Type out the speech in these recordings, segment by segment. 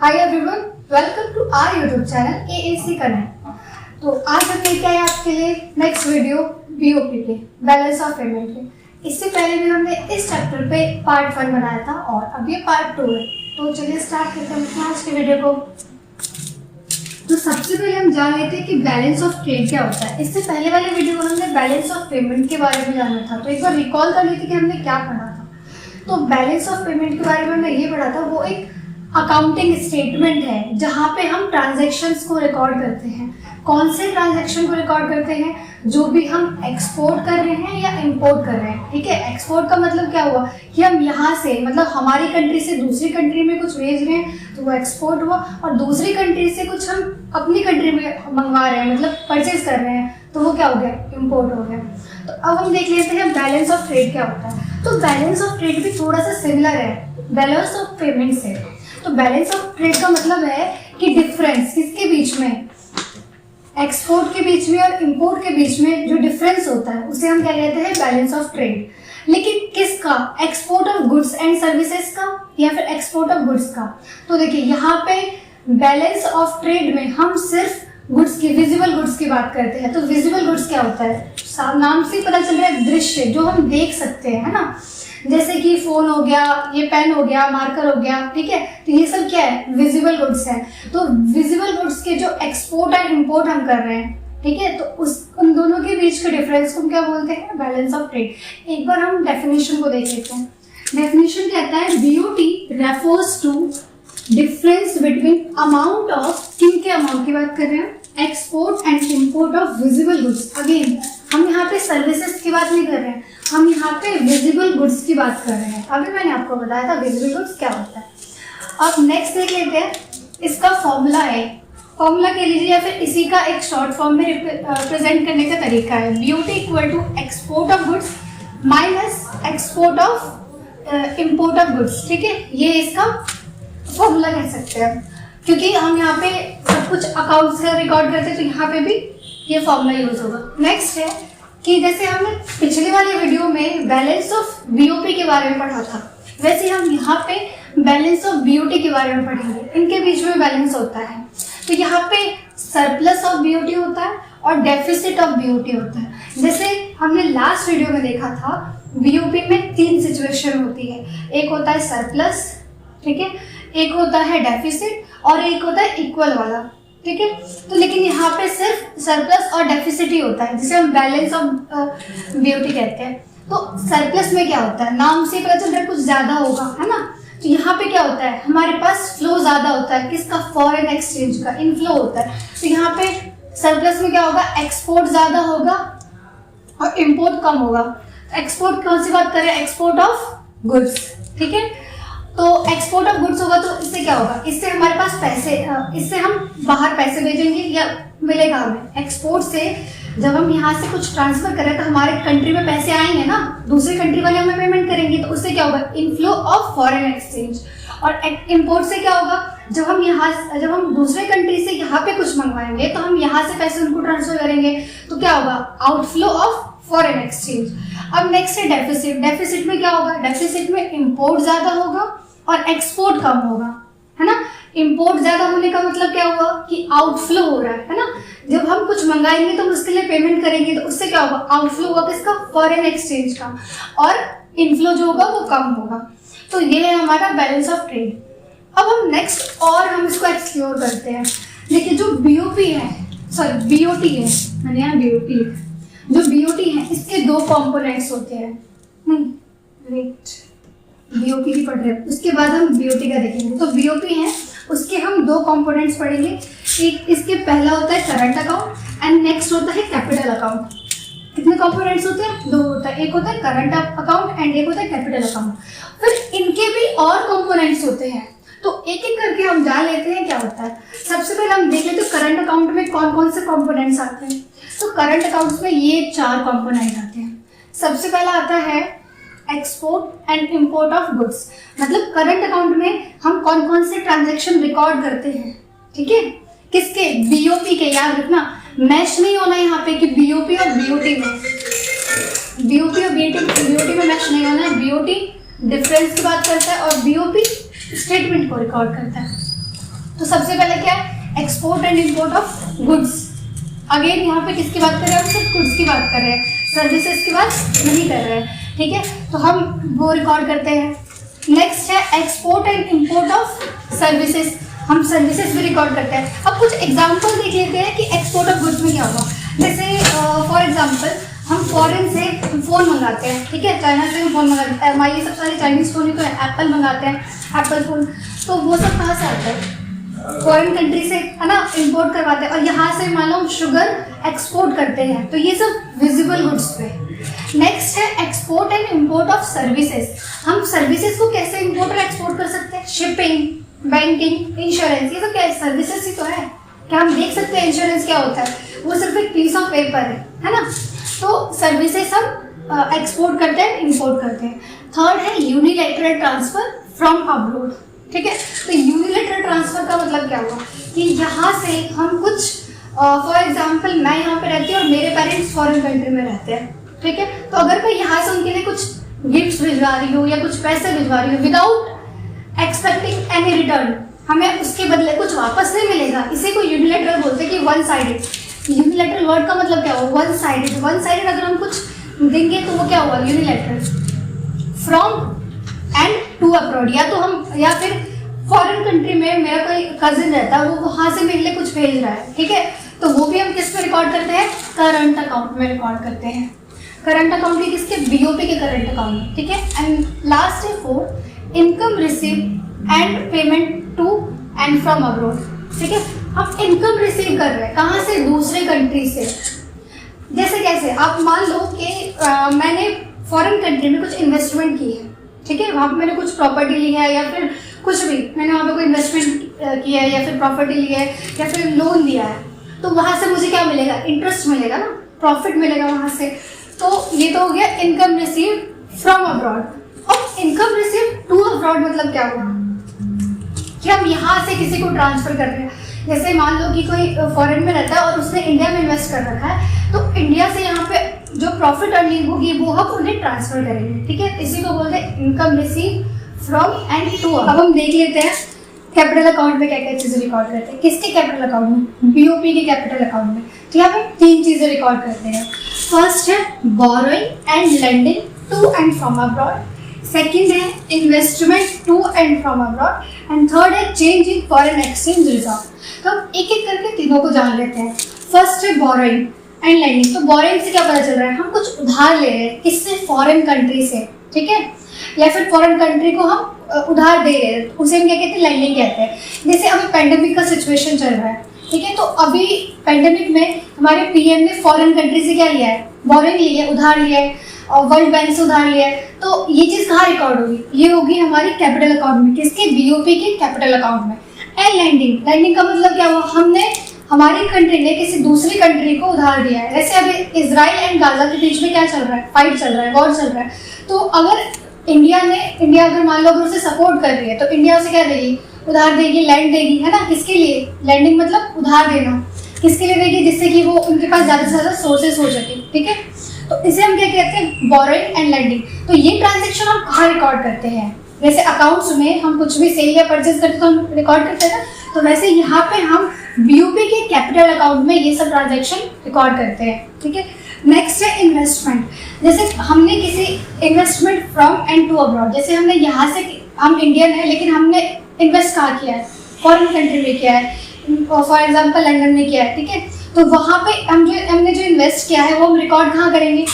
Hi everyone, welcome to our YouTube channel AAC connect. तो आज हम लेके आए आपके लिए नेक्स्ट वीडियो BOP पे, बैलेंस ऑफ पेमेंट पे। इससे पहले भी हमने इस चैप्टर पे पार्ट 1 बनाया था और अब ये पार्ट 2 है। तो चलिए स्टार्ट करते हैं आज के वीडियो को। तो सबसे पहले हम जान लेते हैं कि बैलेंस ऑफ ट्रेड क्या होता है। इससे पहले वाले वीडियो में हमने बैलेंस ऑफ पेमेंट के बारे में जाना था, तो एक बार रिकॉल कर लेते कि हमने क्या पढ़ा था। तो बैलेंस ऑफ पेमेंट के बारे में हमने ये पढ़ा था, वो एक अकाउंटिंग स्टेटमेंट है जहाँ पे हम ट्रांजैक्शंस को रिकॉर्ड करते हैं। कौन से ट्रांजैक्शन को रिकॉर्ड करते हैं? जो भी हम एक्सपोर्ट कर रहे हैं या इंपोर्ट कर रहे हैं। ठीक है, एक्सपोर्ट का मतलब क्या हुआ कि हम यहाँ से मतलब हमारी कंट्री से दूसरी कंट्री में कुछ भेज रहे हैं तो वो एक्सपोर्ट हुआ, और दूसरी कंट्री से कुछ हम अपनी कंट्री में मंगवा रहे हैं मतलब परचेज कर रहे हैं तो वो क्या हो गया? इंपोर्ट हो गया। तो अब हम देख लेते हैं बैलेंस ऑफ ट्रेड क्या होता है। तो बैलेंस ऑफ ट्रेड भी थोड़ा सा सिमिलर है बैलेंस ऑफ पेमेंट से। तो बैलेंस ऑफ ट्रेड का मतलब है कि डिफरेंस किसके बीच में, एक्सपोर्ट के बीच में और इंपोर्ट के बीच में जो डिफरेंस होता है उसे हम क्या कहते हैं? Balance of trade. लेकिन किसका? Export of goods and services का या फिर एक्सपोर्ट ऑफ गुड्स का। तो देखिए यहाँ पे बैलेंस ऑफ ट्रेड में हम सिर्फ गुड्स की, विजिबल गुड्स की बात करते हैं। तो विजिबल गुड्स क्या होता है? नाम से पता चल रहा है, दृश्य जो हम देख सकते हैं, है ना। जैसे कि फोन हो गया, ये पेन हो गया, मार्कर हो गया, ठीक है। तो ये सब क्या है? विजिबल गुड्स है। तो विजिबल गुड्स के जो एक्सपोर्ट एंड इंपोर्ट हम कर रहे हैं, ठीक है, तो उन दोनों के बीच के डिफरेंस को हम क्या बोलते हैं? Balance of trade. एक बार हम डेफिनेशन को देख लेते हैं। डेफिनेशन कहता है BOT refers to difference between amount of, किनके अमाउंट की बात कर रहे हैं? Export and import of visible goods. Again हम यहाँ पे सर्विसेज की बात नहीं कर रहे हैं, हम यहाँ पे विजिबल गुड्स की बात कर रहे हैं। अभी मैंने आपको बताया था विजिबल गुड्स क्या होता है। अब नेक्स्ट देख लेते हैं, इसका फॉर्मूला है, फॉर्मूला कह लीजिए या फिर इसी का एक शॉर्ट फॉर्म में रिप्रेजेंट करने का तरीका है। BOT equal to export of goods minus export of import of goods. ठीक है, ये इसका फॉर्मूला कह सकते हैं, क्योंकि हम यहाँ पे सब कुछ अकाउंट से रिकॉर्ड करते हैं तो यहाँ पे भी ये फॉर्मूला यूज होगा। नेक्स्ट है कि जैसे हमने पिछले वाले वीडियो में बैलेंस ऑफ BOP के बारे में पढ़ा था, वैसे हम यहाँ पे बैलेंस ऑफ BOT के बारे में पढ़ेंगे। इनके बीच में बैलेंस होता है। तो यहाँ पे सरप्लस ऑफ BOT होता है और डेफिसिट ऑफ BOT होता है। जैसे हमने लास्ट वीडियो में देखा था, BOP में 3 सिचुएशन होती है। एक होता है सरप्लस, ठीक है, एक होता है डेफिसिट और एक होता है इक्वल वाला। ठीक है, तो लेकिन यहाँ पे सिर्फ सरप्लस और डेफिसिट ही होता है, जिसे हम बैलेंस ऑफ BOT कहते हैं। तो सरप्लस में क्या होता है? नाम से पता चल रहा है कुछ ज्यादा होगा, है ना। तो यहाँ पे क्या होता है? हमारे पास फ्लो ज्यादा होता है, किसका? फॉरेन एक्सचेंज का इनफ्लो होता है। तो यहाँ पे सरप्लस में क्या होगा? एक्सपोर्ट ज्यादा होगा और इम्पोर्ट कम होगा। एक्सपोर्ट कौन सी बात करें? Export of goods. ठीक है, तो एक्सपोर्ट ऑफ गुड्स होगा तो इससे क्या होगा? इससे हमारे पास पैसे, इससे हम बाहर पैसे भेजेंगे या मिलेगा हमें। एक्सपोर्ट से जब हम यहाँ से कुछ ट्रांसफर करें तो हमारे कंट्री में पैसे आएंगे ना, दूसरी कंट्री वाले हमें पेमेंट करेंगे, तो उससे क्या होगा? Inflow of foreign exchange. और इंपोर्ट से क्या होगा? जब हम दूसरे कंट्री से यहाँ पे कुछ मंगवाएंगे तो हम यहाँ से पैसे उनको ट्रांसफर करेंगे, तो क्या होगा? Outflow of foreign exchange. अब नेक्स्ट है डेफिसिट। डेफिसिट में क्या होगा? डेफिसिट में इंपोर्ट ज्यादा होगा और एक्सपोर्ट कम होगा, है ना। इंपोर्ट ज्यादा होने का मतलब क्या हुआ कि आउटफ्लो हो रहा है ना। जब हम कुछ मंगाएंगे तो हम उसके लिए पेमेंट करेंगे, तो उससे क्या होगा? आउटफ्लो होगा किसका? फॉरेन एक्सचेंज का। और इनफ्लो जो होगा वो कम होगा। तो ये है हमारा बैलेंस ऑफ ट्रेड। अब हम नेक्स्ट और हम इसको एक्सप्लोर करते हैं। देखिए जो BOP है, सॉरी BOT है, मैंने यहाँ BOP लिखा। जो BOT है इसके 2 कंपोनेंट्स होते हैं। वेट, BOP की पढ़ रहे हैं, उसके बाद हम BOT का देखेंगे। तो BOP है, उसके हम 2 कंपोनेंट्स पढ़ेंगे। एक इसके पहला होता है करंट अकाउंट एंड नेक्स्ट होता है कैपिटल अकाउंट। कितने कंपोनेंट्स होते हैं? 2 होता है। एक होता है करंट अकाउंट एंड एक होता है कैपिटल अकाउंट। फिर इनके भी और कंपोनेंट्स होते हैं, तो एक एक करके हम जान लेते हैं क्या होता है। सबसे पहले हम देख लेते हैं करंट अकाउंट में कौन कौन से कंपोनेंट्स आते हैं। तो करंट अकाउंट्स में ये 4 कंपोनेंट आते हैं। सबसे पहला आता है export and import of goods. मतलब करंट अकाउंट में हम कौन कौन से ट्रांजैक्शन रिकॉर्ड करते हैं, ठीक है, किसके? BOP के। याद रखना, मैच नहीं होना यहाँ पे कि BOP और BOT में, BOP और BOT में मैच नहीं होना है। BOT डिफरेंस की बात करता है और BOP स्टेटमेंट को रिकॉर्ड करता है। तो सबसे पहले क्या है, export and import of goods. Again यहाँ पे किसकी बात कर रहे हैं, हम सिर्फ गुड्स की बात कर रहे हैं, सर्विसेज की बात नहीं कर रहे हैं, ठीक है। तो हम वो रिकॉर्ड करते हैं। नेक्स्ट है export and import of services, हम सर्विसेज भी रिकॉर्ड करते हैं। अब कुछ एग्जाम्पल देख लेते हैं कि एक्सपोर्ट ऑफ गुड्स में क्या होगा। जैसे फॉर एग्जाम्पल हम फॉरेन से फ़ोन मंगाते हैं, ठीक है, चाइना से हम फ़ोन मंगाते हैं, हमारी सब सारी चाइनीज़ फ़ोन ही तो है, एप्पल मंगाते हैं, एप्पल फ़ोन, तो वो सब कहाँ से आता है, फॉरेन कंट्री से, है ना, इंपोर्ट करवाते हैं। और यहाँ से मान लो हम शुगर एक्सपोर्ट करते हैं, तो ये सब विजिबल गुड्स पे। नेक्स्ट है export and import of services, हम सर्विसेज को कैसे इम्पोर्ट और एक्सपोर्ट कर सकते हैं, शिपिंग, बैंकिंग, इंश्योरेंस, ये सब क्या है, सर्विसेज ही तो है। क्या हम देख सकते हैं इंश्योरेंस क्या होता है, वो सिर्फ एक पीस ऑफ पेपर है ना। तो सर्विसेज हम एक्सपोर्ट करते हैं, इंपोर्ट करते हैं। थर्ड है यूनिलैटरल ट्रांसफर फ्रॉम अब्रोड, ठीक है। तो यूनिलैटरल ट्रांसफर का मतलब क्या हुआ कि यहाँ से हम कुछ फॉर एग्जांपल मैं यहाँ पे रहती हूँ और मेरे पेरेंट्स फॉरेन कंट्री में रहते हैं, ठीक है। तो अगर मैं यहाँ से उनके लिए कुछ गिफ्ट्स भिजवा रही हूँ या कुछ पैसे भिजवा रही हूँ विदाउट एक्सपेक्टिंग एनी रिटर्न, हमें उसके बदले कुछ वापस नहीं मिलेगा, इसी को यूनिलैटरल बोलते हैं कि वन साइडेड। यूनिलैटरल वर्ड का मतलब क्या हुआ, वन साइडेड। वन साइडेड अगर हम कुछ देंगे तो वो क्या हुआ, unilateral. From and to abroad, या तो हम या फिर फॉरेन कंट्री में मेरा कोई कजिन रहता है, वो वहाँ से मेरे लिए कुछ भेज रहा है, ठीक है, तो वो भी हम किस पे रिकॉर्ड करते हैं, करंट अकाउंट में रिकॉर्ड करते हैं। करंट अकाउंट के किसके, बीओपी के करंट अकाउंट में, ठीक है। एंड लास्ट है fourth, income receive and payment to and from abroad, ठीक है। हम इनकम रिसीव कर रहे हैं कहाँ से, दूसरे कंट्री से। जैसे कैसे, आप मान लो कि मैंने फॉरेन कंट्री में कुछ इन्वेस्टमेंट की है, ठीक है, वहाँ पे मैंने कुछ प्रॉपर्टी ली है या फिर कुछ भी मैंने वहाँ पे कोई इन्वेस्टमेंट किया है या फिर प्रॉपर्टी ली है या फिर लोन लिया है, तो वहाँ से मुझे क्या मिलेगा, इंटरेस्ट मिलेगा ना, प्रॉफिट मिलेगा वहाँ से। तो ये तो हो गया इनकम रिसीव फ्रॉम अब्रॉड। अब इनकम रिसीव टू अब्रॉड मतलब क्या हुआ कि हम यहाँ से किसी को ट्रांसफर कर रहे हैं। जैसे मान लो कि कोई फॉरेन में रहता है और उसने इंडिया में इन्वेस्ट कर रखा है, तो इंडिया से यहाँ पे जो प्रॉफिट अर्निंग होगी वो हम उन्हें ट्रांसफर करेंगे, ठीक है। इसी को बोलते हैं income receive from and to. अब हम देख लेते हैं कैपिटल अकाउंट में क्या क्या चीज़ें रिकॉर्ड करते हैं। किसके कैपिटल अकाउंट में, बीओपी के कैपिटल अकाउंट में। तो यहाँ पे 3 चीज़ें रिकॉर्ड करते हैं। फर्स्ट है borrowing and lending to and from abroad, second है investment to and from abroad, and third है change in foreign exchange reserve. तो हम एक एक करके तीनों को जान लेते हैं। फर्स्ट है बोरोइंग एंड लेंडिंग। तो बोरोइंग से क्या पता चल रहा है, हम कुछ उधार ले रहे हैं, किससे, फॉरेन कंट्री से, ठीक है, या फिर फॉरेन कंट्री को हम उधार दे रहे हैं, उसे हम क्या कहते हैं, लेंडिंग कहते हैं। जैसे अभी पेंडेमिक का सिचुएशन चल रहा है, ठीक है, तो अभी पेंडेमिक में हमारे पीएम ने फॉरेन कंट्री से क्या लिया है, बोरोइंग लिया है, उधार लिया है, और वर्ल्ड बैंक से उधार लिया है। तो ये चीज़ कहाँ रिकॉर्ड होगी, ये होगी हमारी कैपिटल अकाउंट में, किसके, बीओपी के कैपिटल अकाउंट में। एंड लैंडिंग, लैंडिंग का मतलब क्या हुआ, हमने हमारी कंट्री ने किसी दूसरी कंट्री को उधार दिया है। जैसे अभी इजराइल एंड गाजा के बीच में क्या चल रहा है, फाइट चल रहा है, वॉर चल रहा है। तो अगर इंडिया अगर मान लो अगर उसे सपोर्ट कर रही है, तो इंडिया उसे क्या देगी, उधार देगी, लैंड देगी, है ना। किसके लिए, लैंडिंग मतलब उधार देना, किसके लिए देगी, जिससे कि वो उनके पास ज़्यादा से ज़्यादा सोर्सेस हो सके, ठीक है। तो इसे हम क्या कहते हैं, बोरोइंग एंड लैंडिंग। तो ये ट्रांजेक्शन हम कहाँ रिकॉर्ड करते हैं, जैसे अकाउंट्स में हम कुछ भी सेल या परचेज करते तो हम रिकॉर्ड करते हैं ना, तो वैसे यहाँ पे हम बीओपी के कैपिटल अकाउंट में ये सब ट्रांजैक्शन रिकॉर्ड करते हैं, ठीक है। नेक्स्ट है इन्वेस्टमेंट। जैसे हमने किसी investment from and to abroad, जैसे हमने यहाँ से, हम इंडियन है लेकिन हमने इन्वेस्ट कहाँ किया है, फॉरेन कंट्री में किया है, फॉर एग्जाम्पल लंदन में किया है, ठीक है। तो वहाँ पे हमने जो इन्वेस्ट किया है वो हम रिकॉर्ड कहाँ करेंगे,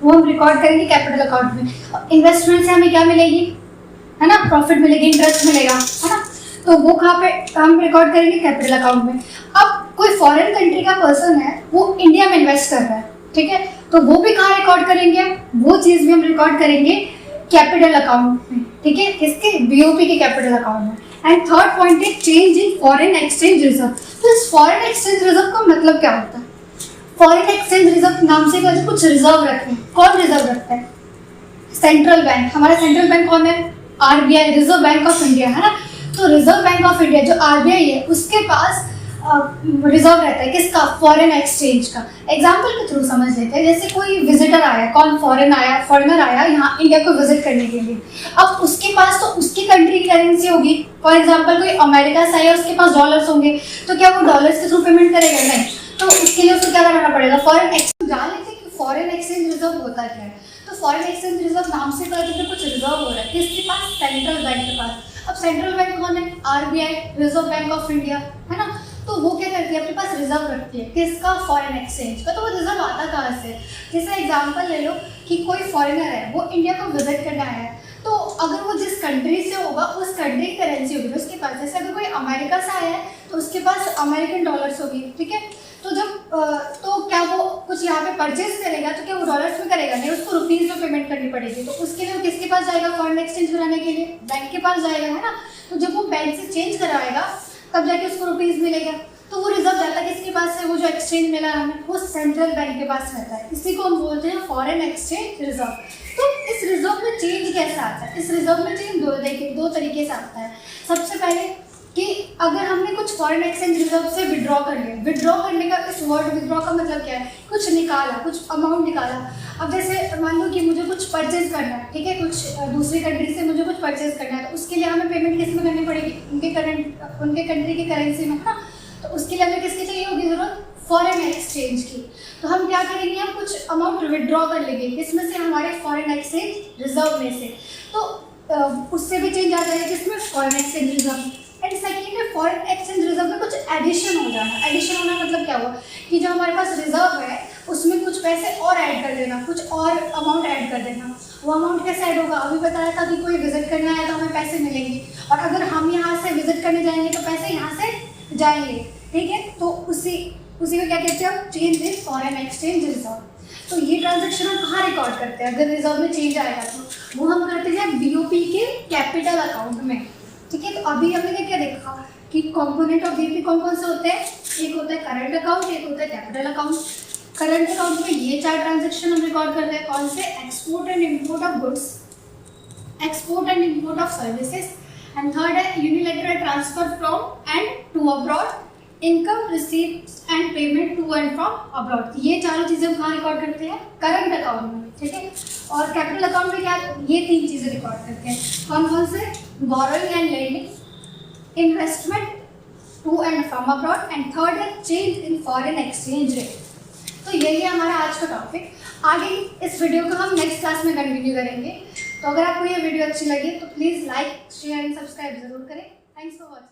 वो हम रिकॉर्ड करेंगे कैपिटल अकाउंट में। इन्वेस्टमेंट से हमें क्या मिलेगी, है ना, प्रॉफिट मिलेगी, इंटरेस्ट मिलेगा, है ना। तो वो कहाँ पे हम रिकॉर्ड करेंगे, कैपिटल अकाउंट में। अब कोई फॉरेन कंट्री का पर्सन है, वो इंडिया में इन्वेस्ट कर रहा है, ठीक है, तो वो भी कहाँ रिकॉर्ड करेंगे, वो चीज़ भी हम रिकॉर्ड करेंगे कैपिटल अकाउंट में, ठीक है, किसके, बीओपी के कैपिटल अकाउंट में। एंड थर्ड पॉइंट है change in foreign exchange reserve. तो इस फॉरेन एक्सचेंज रिजर्व का मतलब क्या होता है, फॉरेन एक्सचेंज रिजर्व नाम से कुछ रिजर्व रखते हैं। कौन रिजर्व रखता है, सेंट्रल बैंक। हमारा सेंट्रल बैंक कौन है, RBI, reserve bank of India, है ना। तो रिजर्व बैंक ऑफ इंडिया जो आरबीआई है, उसके पास रिजर्व रहता है किसका, फॉरेन एक्सचेंज का। एग्जाम्पल के थ्रू समझ लेते हैं। जैसे कोई विजिटर आया, कौन फॉरेनर आया यहाँ इंडिया को विजिट करने के लिए। अब उसके पास तो उसकी कंट्री की करेंसी होगी। फॉर एग्जाम्पल कोई अमेरिका से आया, उसके पास डॉलर्स होंगे, तो क्या वो डॉलर्स के थ्रू पेमेंट करेगा? नहीं। तो उसके लिए उसको क्या करना पड़ेगा, फॉरेन एक्सचेंज। जान लेते हैं कि फॉरेन एक्सचेंज रिजर्व होता क्या है। तो फॉरेन एक्सचेंज रिजर्व नाम से पता चलता कुछ रिजर्व हो रहा है किसके पास, सेंट्रल बैंक के पास। अब सेंट्रल बैंक कौन है, RBI, reserve bank of India, है ना। तो वो क्या करती है, अपने पास रिजर्व रखती है किसका, फॉरेन एक्सचेंज का। तो वो रिजर्व आता कहाँ से? जैसे एग्जांपल ले लो कि कोई फॉरेनर है, वो इंडिया को विजिट करने आया है, तो अगर वो जिस कंट्री से होगा उस कंट्री की करेंसी होगी उसके पास। जैसे अगर कोई अमेरिका से आया है तो उसके पास अमेरिकन डॉलर्स होगी, ठीक है। तो जब तो क्या वो कुछ यहाँ पे परचेज करेगा तो क्या वो डॉलर्स में करेगा? नहीं, उसको रुपीज़ में पेमेंट करनी पड़ेगी। तो उसके लिए वो किसके पास जाएगा, फॉरेन एक्सचेंज कराने के लिए? बैंक के पास जाएगा, है ना। तो जब वो बैंक से चेंज करवाएगा तब जाके उसको रुपीज़ मिलेगा। तो वो रिजर्व जाता है किसके पास है, वो जो एक्सचेंज मिला हमें, वो सेंट्रल बैंक के पास रहता है। इसी को हम बोलते हैं फॉरेन एक्सचेंज रिजर्व। तो इस रिजर्व में चेंज कैसे आता है? इस रिजर्व में चेंज दो तरीके से आता है। सबसे पहले कि अगर हमने कुछ फॉरेन एक्सचेंज रिजर्व से विड्रॉ कर लिया, विड्रॉ करने का, इस वर्ड विड्रॉ का मतलब क्या है, कुछ निकाला, कुछ अमाउंट निकाला। अब जैसे मान लो कि मुझे कुछ परचेज करना है, ठीक है, कुछ दूसरी कंट्री से मुझे कुछ परचेज करना है, तो उसके लिए हमें पेमेंट किस में करनी पड़ेगी, उनके कंट्री की करेंसी में, है ना। तो उसके लिए हमें किसकी चाहिए होगी जरूरत, फॉरेन एक्सचेंज की। तो हम क्या करेंगे, हम कुछ अमाउंट विड्रॉ कर लेंगे, किसमें से, हमारे फॉरेन एक्सचेंज रिजर्व में से। तो उससे भी चेंज आ जाएगा किसमें, foreign exchange reserve. And second है फॉरेन एक्सचेंज रिजर्व में कुछ एडिशन हो जाना। एडिशन होना मतलब क्या हुआ कि जो हमारे पास रिजर्व है उसमें कुछ पैसे और ऐड कर देना, कुछ और अमाउंट ऐड कर देना। वो अमाउंट कैसे ऐड होगा, अभी बताया था कि कोई विजिट करना है तो हमें पैसे मिलेंगे, और अगर हम यहाँ से विजिट करने जाएंगे तो पैसे यहाँ से जाएंगे, ठीक है। तो उसी को क्या कहते हैं हम, change in foreign exchange reserve. तो ये ट्रांजेक्शन हम कहाँ रिकॉर्ड करते हैं, अगर रिजर्व में चेंज आएगा तो वो हम करते हैं बीओपी के कैपिटल अकाउंट में, ठीक है। तो अभी हमने क्या देखा कि कंपोनेंट ऑफ बीओपी कौन कौन से होते हैं, एक होता है करंट अकाउंट, एक होता है कैपिटल अकाउंट। करंट अकाउंट में ये 4 ट्रांजेक्शन हम रिकॉर्ड करते हैं, कौन से, export and import of goods, export and import of services, and third है unilateral transfer from and to abroad, income receipts and payment to and from abroad. ये चारों चीज़ें हम कहाँ रिकॉर्ड करते हैं, करंट अकाउंट में, ठीक है। और कैपिटल अकाउंट में क्या, ये 3 चीज़ें रिकॉर्ड करते हैं, कौन कौन से, borrowing and lending, investment to and from abroad, and third है change in foreign exchange rate. तो यही है हमारा आज का टॉपिक। आगे इस वीडियो को हम नेक्स्ट क्लास में कंटिन्यू करेंगे। तो अगर आपको ये वीडियो अच्छी लगी तो please like, share and subscribe जरूर करें। Thanks for watching.